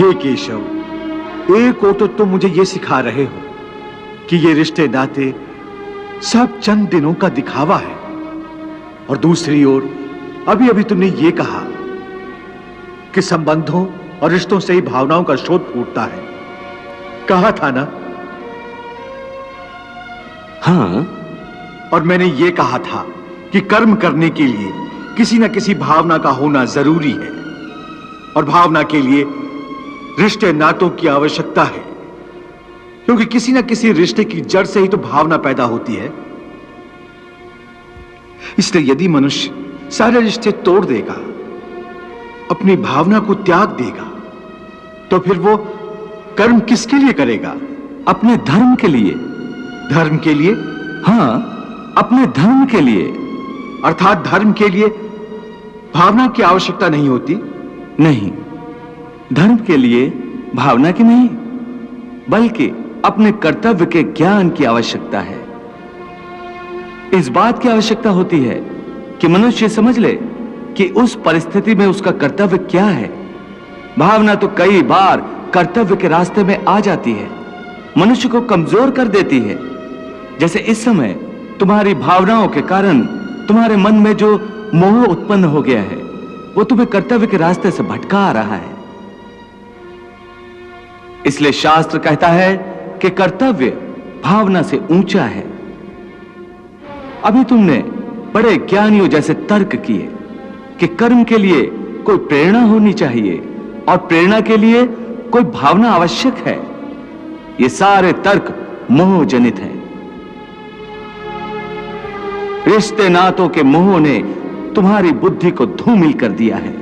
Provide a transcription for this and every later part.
हे केशव, एक ओर तो तुम मुझे ये सिखा रहे हो कि ये रिश्ते नाते सब चंद दिनों का दिखावा है, और दूसरी ओर अभी अभी तुमने ये कहा कि संबंधों और रिश्तों से ही भावनाओं का स्रोत फूटता है। कहा था ना? हाँ। और मैंने ये कहा था कि कर्म करने के लिए किसी न किसी भावना का होना जरूरी है, और भावना के लिए रिश्ते नातों की आवश्यकता है, क्योंकि किसी न किसी रिश्ते की जड़ से ही तो भावना पैदा होती है। इसलिए यदि मनुष्य सारे रिश्ते तोड़ देगा, अपनी भावना को त्याग देगा, तो फिर वो कर्म किसके लिए करेगा? अपने धर्म के लिए। धर्म के लिए? हाँ, अपने धर्म के लिए। अर्थात धर्म के लिए भावना की आवश्यकता नहीं होती? नहीं, धर्म के लिए भावना की नहीं, बल्कि अपने कर्तव्य के ज्ञान की आवश्यकता है। इस बात की आवश्यकता होती है कि मनुष्य समझ ले कि उस परिस्थिति में उसका कर्तव्य क्या है। भावना तो कई बार कर्तव्य के रास्ते में आ जाती है, मनुष्य को कमजोर कर देती है। जैसे इस समय तुम्हारी भावनाओं के कारण तुम्हारे मन में जो मोह उत्पन्न हो गया है, वो तुम्हें कर्तव्य के रास्ते से भटका आ रहा है। इसलिए शास्त्र कहता है कि कर्तव्य भावना से ऊंचा है। अभी तुमने बड़े ज्ञानियों जैसे तर्क किए कि कर्म के लिए कोई प्रेरणा होनी चाहिए और प्रेरणा के लिए कोई भावना आवश्यक है। ये सारे तर्क मोह जनित हैं। रिश्ते नातों के मोह ने तुम्हारी बुद्धि को धूमिल कर दिया है,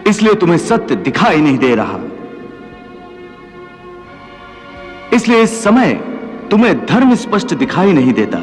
इसलिए तुम्हें सत्य दिखाई नहीं दे रहा। इसलिए इस समय तुम्हें धर्म स्पष्ट दिखाई नहीं देता।